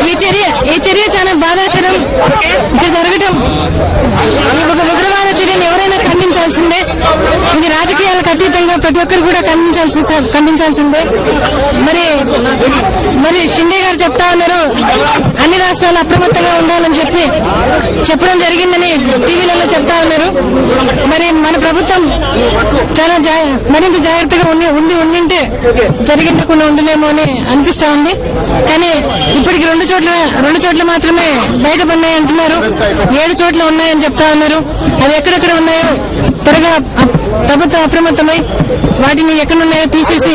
ఈ చర్య చాలా బాధాకరం. ఇది జరగటం ఒక ఉగ్రవాద చర్యను ఎవరైనా ఖండించాల్సిందే. ఇది రాజకీయాలకు అతీతంగా ప్రతి ఒక్కరు కూడా ఖండించాల్సిందే. మరి షిండే గారు చెప్తా ఉన్నారు అన్ని రాష్ట్రాలు అప్రమత్తంగా ఉండాలని చెప్పడం జరిగిందని టీవీలలో చెప్తా ఉన్నారు. మరి మన ప్రభుత్వం చాలా మరింత జాగ్రత్తగా ఉండింటే జరిగిండకుండా ఉండునేమో అని అనిపిస్తా ఉంది. కానీ ఇప్పటికి రెండు చోట్ల మాత్రమే బయటపడినాయి అంటున్నారు. 7 చోట్ల ఉన్నాయని చెప్తా ఉన్నారు. అవి ఎక్కడెక్కడ ఉన్నాయో త్వరగా ప్రభుత్వం అప్రమత్తమై వాటిని ఎక్కడున్నాయో తీసేసి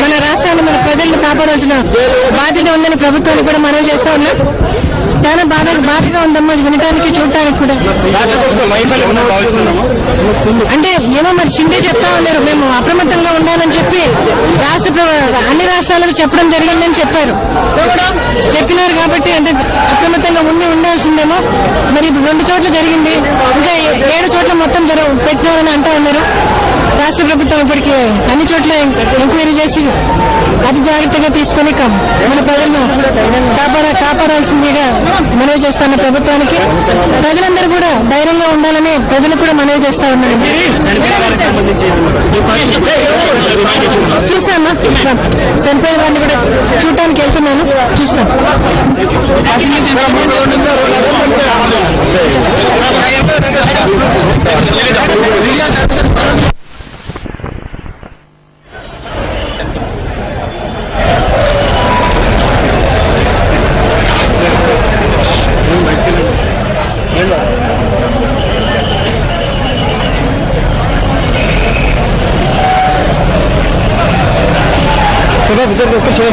మన రాష్ట్రాన్ని మన ప్రజలను కాపాడాల్సిన బాధ్యత ఉందని ప్రభుత్వాన్ని కూడా మనవి చేస్తా ఉన్నాం. చాలా బాధగా ఉందమ్మా వినడానికి చూడటానికి కూడా. అంటే ఏమో మరి షిండే చెప్తా ఉన్నారు మేము అప్రమత్తంగా ఉండాలని చెప్పి అన్ని రాష్ట్రాలకు చెప్పడం జరిగిందని చెప్పినారు. కాబట్టి అంటే అప్రమత్తంగా ఉండాల్సిందేమో. మరి 2 చోట్ల జరిగింది, ఇంకా 7 చోట్ల మొత్తం పెట్టినారని అంటా ఉన్నారు. రాష్ట్ర ప్రభుత్వం ఇప్పటికీ అన్ని చోట్ల ఎంక్వైరీ చేసి అతి జాగ్రత్తగా తీసుకుని మన ప్రజలను కాపాడాల్సిందిగా మనవి చేస్తున్న ప్రభుత్వానికి. ప్రజలందరూ కూడా ధైర్యంగా ఉండాలని ప్రజలు కూడా మనవి చేస్తా ఉన్నారు. చూస్తామా చనిపోయిన వారిని కూడా చూడటానికి వెళ్తున్నాను, చూస్తాం. चल